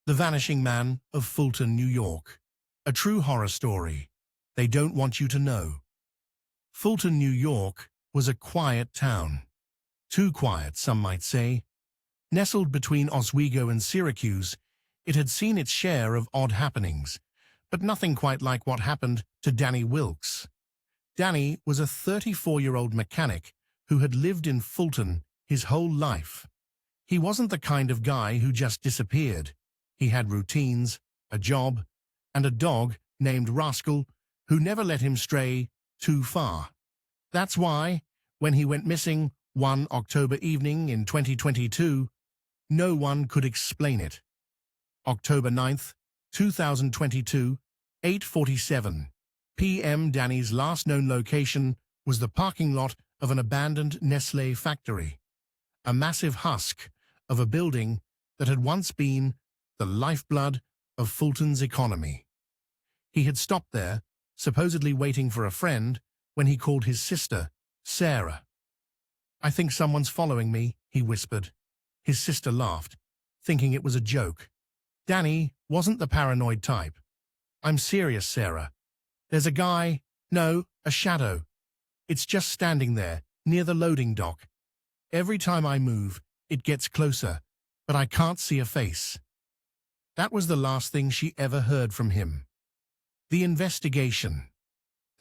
The Vanishing Man of Fulton, New York. A true horror story they don't want you to know. Fulton, New York was a quiet town. Too quiet, some might say. Nestled between Oswego and Syracuse, it had seen its share of odd happenings, but nothing quite like what happened to Danny Wilkes. Danny was a 34-year-old mechanic who had lived in Fulton his whole life. He wasn't the kind of guy who just disappeared. He had routines, a job, and a dog named Rascal who never let him stray too far. That's why, when he went missing one October evening in 2022, no one could explain it. October 9th, 2022, 8:47 p.m. Danny's last known location was the parking lot of an abandoned Nestlé factory, a massive husk of a building that had once been the lifeblood of Fulton's economy. He had stopped there, supposedly waiting for a friend, when he called his sister, Sarah. "I think someone's following me," he whispered. His sister laughed, thinking it was a joke. Danny wasn't the paranoid type. "I'm serious, Sarah. There's a guy, no, a shadow. It's just standing there, near the loading dock. Every time I move, it gets closer, but I can't see a face." That was the last thing she ever heard from him. The investigation.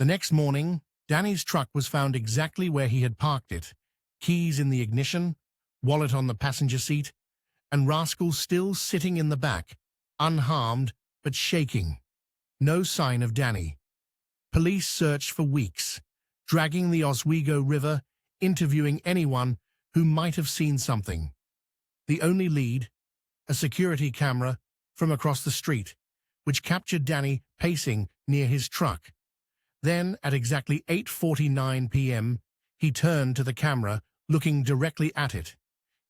The next morning, Danny's truck was found exactly where he had parked it. Keys in the ignition, wallet on the passenger seat, and Rascal still sitting in the back, unharmed but shaking. No sign of Danny. Police searched for weeks, dragging the Oswego River, interviewing anyone who might have seen something. The only lead, a security camera from across the street, which captured Danny pacing near his truck. Then, at exactly 8:49 p.m., he turned to the camera, looking directly at it.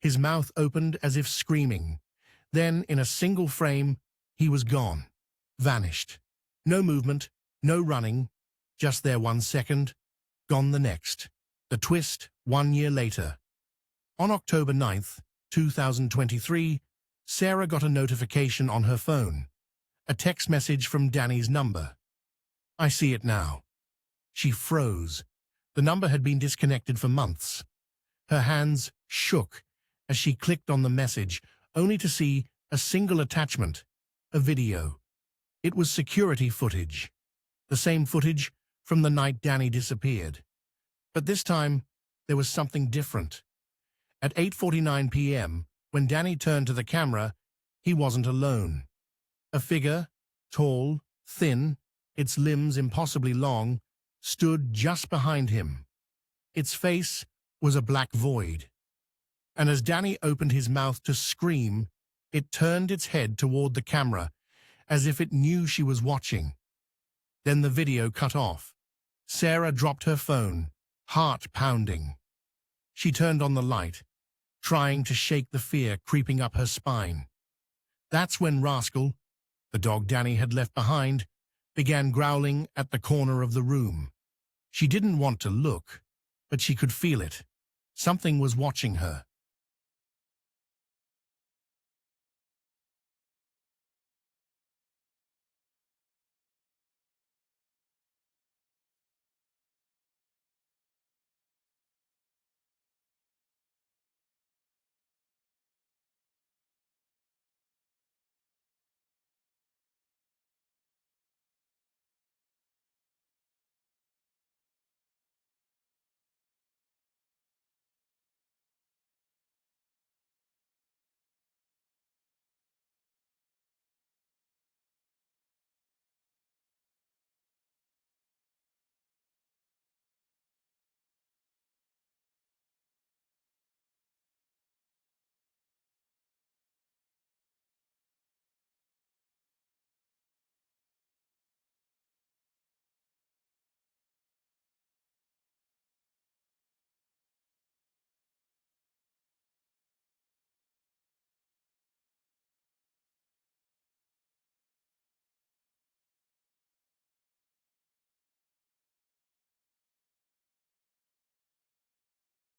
His mouth opened as if screaming. Then, in a single frame, he was gone. Vanished. No movement, no running. Just there 1 second, gone the next. The twist 1 year later. On October 9th, 2023, Sarah got a notification on her phone. A text message from Danny's number. "I see it now." She froze. The number had been disconnected for months. Her hands shook as she clicked on the message, only to see a single attachment, a video. It was security footage. The same footage from the night Danny disappeared. But this time, there was something different. At 8:49 p.m., when Danny turned to the camera, he wasn't alone. A figure, tall, thin, its limbs impossibly long, stood just behind him. Its face was a black void. And as Danny opened his mouth to scream, it turned its head toward the camera, as if it knew she was watching. Then the video cut off. Sarah dropped her phone, heart pounding. She turned on the light, trying to shake the fear creeping up her spine. That's when Rascal, the dog Danny had left behind, began growling at the corner of the room. She didn't want to look, but she could feel it. Something was watching her.